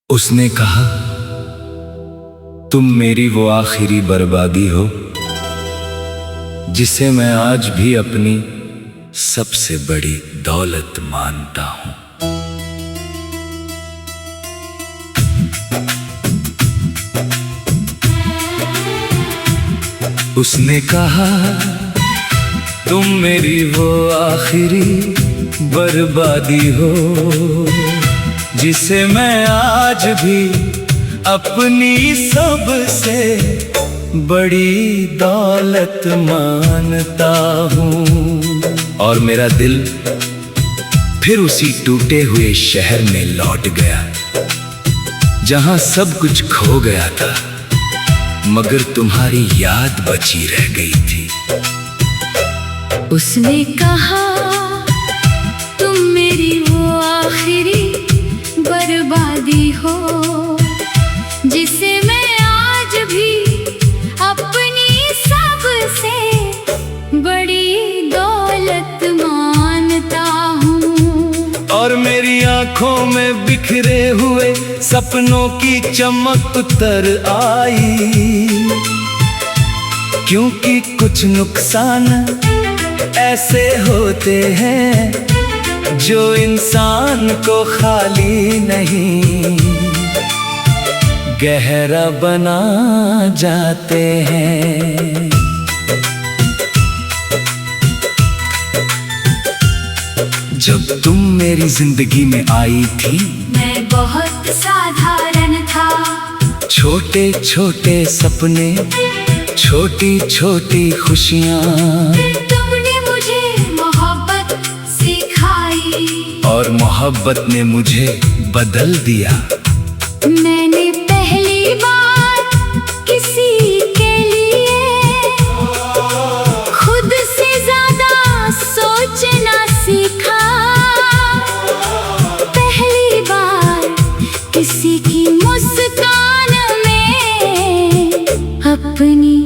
उसने कहा, तुम मेरी वो आखिरी बर्बादी हो जिसे मैं आज भी अपनी सबसे बड़ी दौलत मानता हूं। उसने कहा, तुम मेरी वो आखिरी बर्बादी हो जिसे मैं आज भी अपनी सबसे बड़ी दौलत मानता हूँ। और मेरा दिल फिर उसी टूटे हुए शहर में लौट गया जहाँ सब कुछ खो गया था, मगर तुम्हारी याद बची रह गई थी। उसने कहा, तुम मेरी वो आखिरी बर्बादी हो जिसे मैं आज भी अपनी सबसे बड़ी दौलत मानता हूँ। और मेरी आंखों में बिखरे हुए सपनों की चमक उतर आई, क्योंकि कुछ नुकसान ऐसे होते हैं जो इंसान को खाली नहीं गहरा बना जाते हैं। जब तुम मेरी जिंदगी में आई थी, मैं बहुत साधारण था। छोटे छोटे सपने, छोटी छोटी खुशियाँ, तुमने मुझे मोहब्बत सिखाई और मोहब्बत ने मुझे बदल दिया। मैंने पहली बार किसी के लिए खुद से ज्यादा सोचना सीखा। पहली बार किसी की मुस्कान में अपनी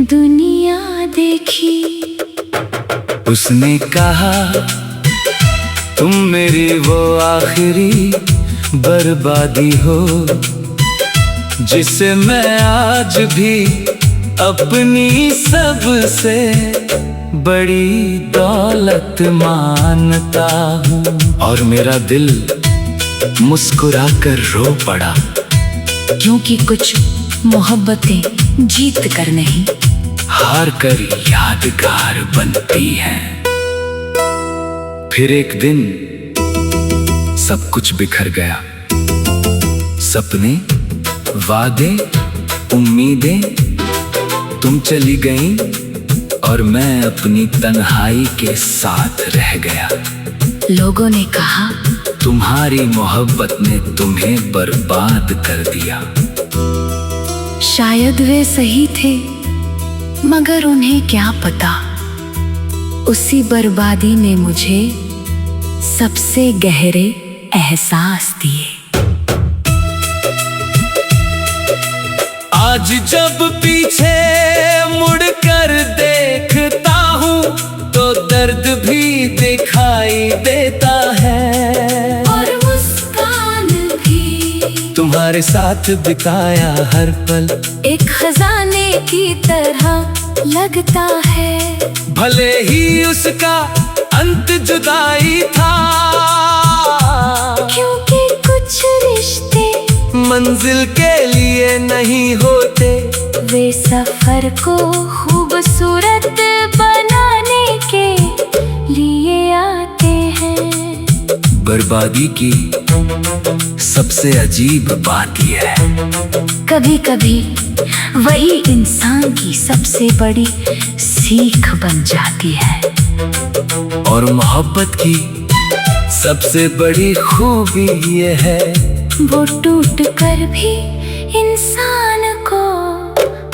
दुनिया देखी। उसने कहा, तुम मेरी वो आखिरी बर्बादी हो जिसे मैं आज भी अपनी सबसे बड़ी दौलत मानता हूँ। और मेरा दिल मुस्कुरा कर रो पड़ा, क्योंकि कुछ मोहब्बतें जीत कर नहीं, हार कर यादगार बनती हैं। फिर एक दिन सब कुछ बिखर गया, सपने, वादे, उम्मीदें, तुम चली गईं और मैं अपनी तन्हाई के साथ रह गया। लोगों ने कहा, तुम्हारी मोहब्बत ने तुम्हें बर्बाद कर दिया। शायद वे सही थे, मगर उन्हें क्या पता, उसी बर्बादी ने मुझे सबसे गहरे एहसास दिए। आज जब पीछे मुड़कर देखता हूँ तो दर्द भी दिखाई देता है, और मुस्कान भी। तुम्हारे साथ बिताया हर पल एक खजाने की तरह लगता है। भले ही उसका अंत जुदाई था, क्योंकि कुछ रिश्ते मंजिल के लिए नहीं होते, वे सफर को खूबसूरत बनाने के लिए आते हैं। बर्बादी की सबसे अजीब बात यह है, कभी कभी वही इंसान की सबसे बड़ी सीख बन जाती है। और मोहब्बत की सबसे बड़ी खूबी ये है, वो टूट कर भी इंसान को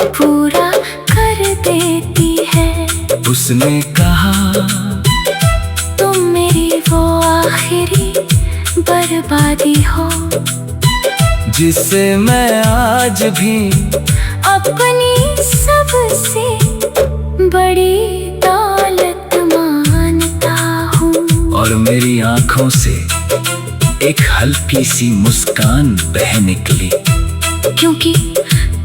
पूरा कर देती है। उसने कहा, तुम मेरी वो आखिरी बर्बादी हो जिसे मैं आज भी अपनी सबसे बड़ी दौलत मानता हूँ। और मेरी आंखों से एक हल्की सी मुस्कान बह निकली। क्योंकि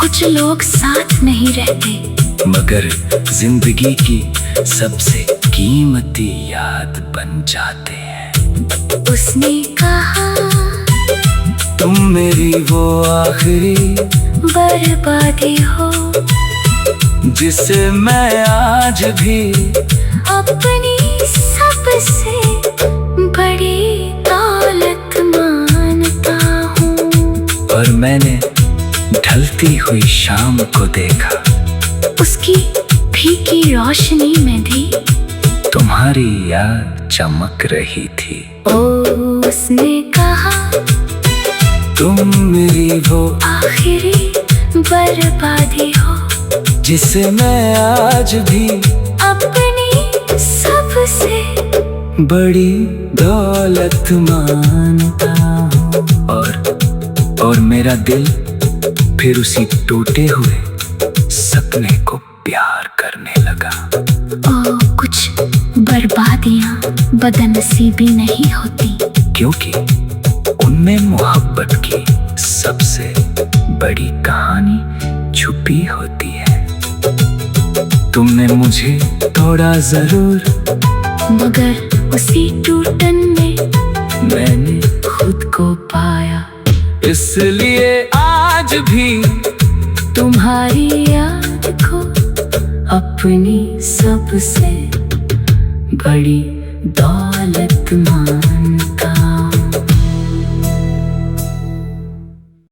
कुछ लोग साथ नहीं रहते, मगर जिंदगी की सबसे कीमती याद बन जाते हैं। उसने कहा तुम मेरी वो आखिरी बर्बादी हो, जिसे मैं आज भी अपनी सबसे बड़ी दौलत मानता हूँ। और मैंने ढलती हुई शाम को देखा, उसकी फीकी रोशनी में भी तुम्हारी याद चमक रही थी। ओ उसने कहा तुम मेरी वो आखिरी बर्बादी हो, जिसे मैं आज भी अपनी सबसे बड़ी दौलत मानता हूँ। और मेरा दिल फिर उसी टूटे हुए सपने को प्यार करने लगा। ओ कुछ बर्बादियां बदनसीबी नहीं होती, क्योंकि उनमें मोहब्बत की सबसे बड़ी कहानी छुपी होती है। तुमने मुझे तोड़ा जरूर, मगर उसी टूटन में मैंने खुद को पाया। इसलिए आज भी तुम्हारी याद को अपनी सबसे बड़ी दौलत मान